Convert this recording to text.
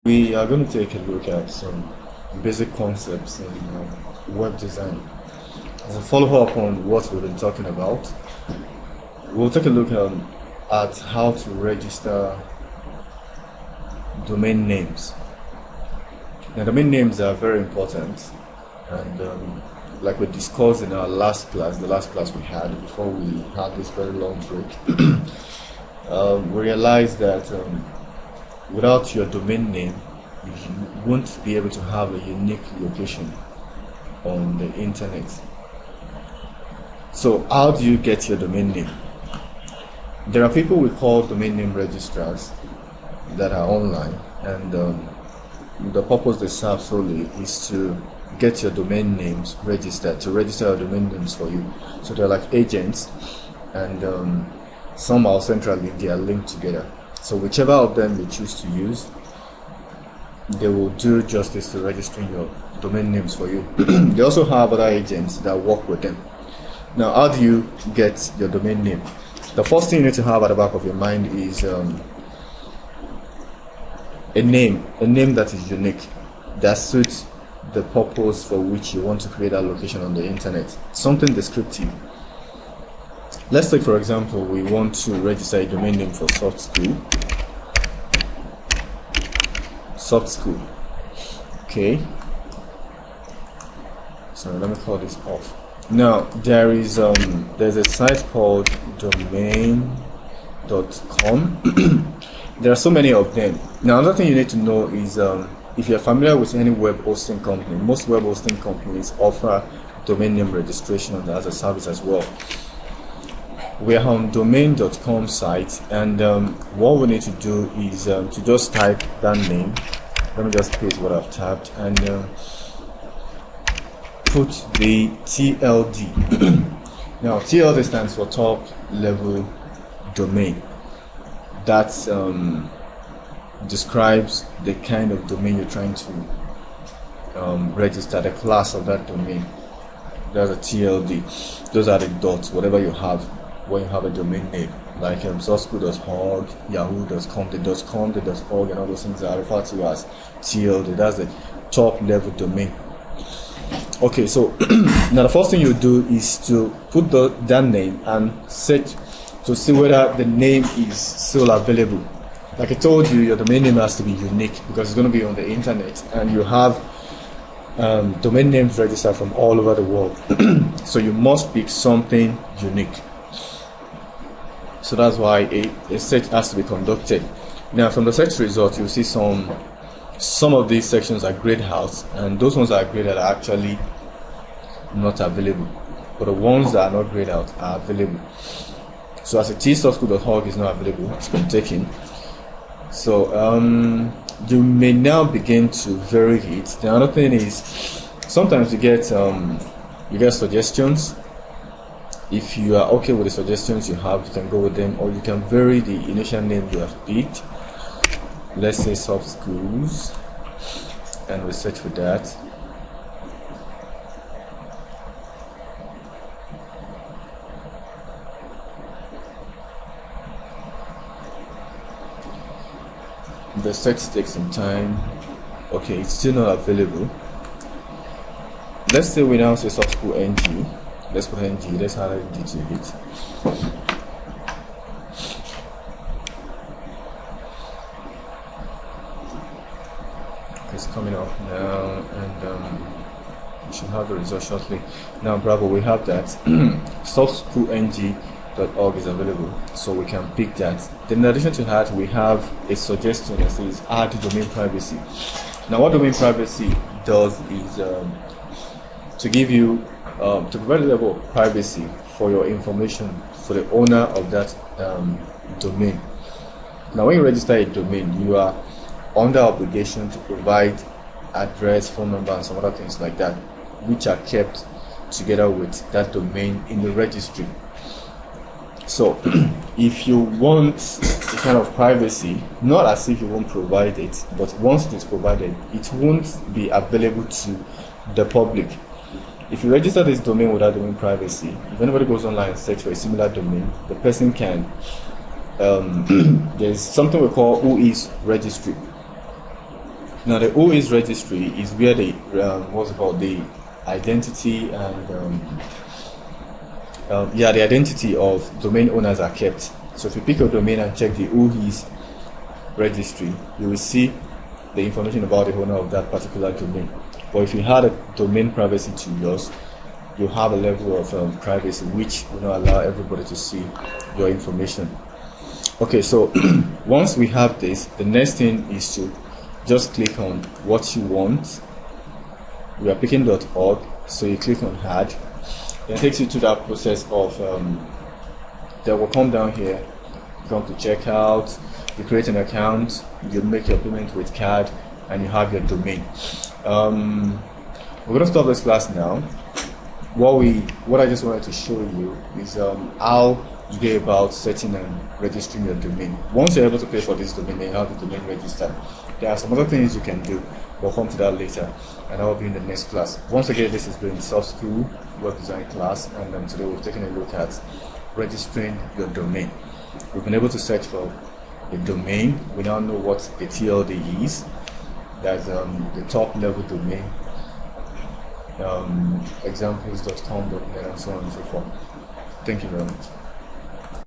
We are going to take a look at some basic concepts in web design. As a follow-up on what we've been talking about, we'll take a look at how to register domain names. Now, domain names are very important, and like we discussed in our last class, the last class we had before we had this very long break, we realized that without your domain name, you won't be able to have a unique location on the internet. So how do you get your domain name? There are people we call domain name registrars that are online, and the purpose they serve solely is to get your domain names registered, to register your domain names for you. So they're like agents, and somehow centrally they are linked together. So whichever of them you choose to use, they will do justice to registering your domain names for you. They also have other agents that work with them. Now, how do you get your domain name? The first thing you need to have at the back of your mind is a name that is unique, that suits the purpose for which you want to create that location on the internet. Something descriptive. Let's take, for example, we want to register a domain name for SoftSchool. Okay. So let me call this off. Now there's a site called domain.com. There are so many of them. Now another thing you need to know is if you're familiar with any web hosting company, most web hosting companies offer domain name registration as a service as well. We are on domain.com site, and what we need to do is to just type that name. Let me just paste what I've typed and put the TLD. Now TLD stands for top level domain. That describes the kind of domain you're trying to register, the class of that domain. That's a TLD. Those are the dots, whatever you have when you have a domain name, like SoftSchool.org, Yahoo.com, the .com, the .org, and all those things are referred to as TLD. That's the top level domain. Okay, so now the first thing you do is to put that name and search to see whether the name is still available. Like I told you, your domain name has to be unique because it's going to be on the internet, and you have domain names registered from all over the world. So you must pick something unique. So that's why a search has to be conducted. Now from the search results, you'll see some of these sections are grayed out, and those ones that are grayed out are actually not available, but the ones that are not grayed out are available. So as a softSchool.org is not available, it's been taken. So you may now begin to vary it. The other thing is sometimes you get suggestions. If you are okay with the suggestions you have, you can go with them, or you can vary the initial name you have picked. Let's say Soft Schools, and we search for that. The search takes some time. Okay, it's still not available. Let's say we now say Soft School NG. Let's put NG. Let's add NG to it. It's coming up now, and we should have the result shortly. Now, bravo, we have that. SoftSchool.ng.org is available, so we can pick that. Then in addition to that, we have a suggestion that says add domain privacy. Now what domain privacy does is to give you to provide a level of privacy for your information for the owner of that domain. Now when you register a domain, you are under obligation to provide address, phone number, and some other things like that, which are kept together with that domain in the registry. So if you want a kind of privacy, not as if you won't provide it, but once it is provided, it won't be available to the public. If you register this domain without domain privacy, if anybody goes online and search for a similar domain, the person can there's something we call who is registry. Now the OA's registry is where the what's it called, the identity and the identity of domain owners are kept. So if you pick a domain and check the OA's registry, you will see the information about the owner of that particular domain. But if you had a domain privacy to yours, you have a level of privacy which will not allow everybody to see your information. Okay, so once we have this, the next thing is to just click on what you want. We are picking .org, so you click on add. Then it takes you to that process of that will come down here. You come to checkout, you create an account, you make your payment with card, and you have your domain. We're going to stop this class now. What I just wanted to show you is how you go about setting and registering your domain. Once you're able to pay for this domain, then you have the domain registered. There are some other things you can do. We'll come to that later, and that will be in the next class. Once again, this has been Soft School Web Design class, and today we've taken a look at registering your domain. We've been able to search for a domain. We now know what a TLD is. That's the top level domain. Examples.com.net and so on and so forth. Thank you very much.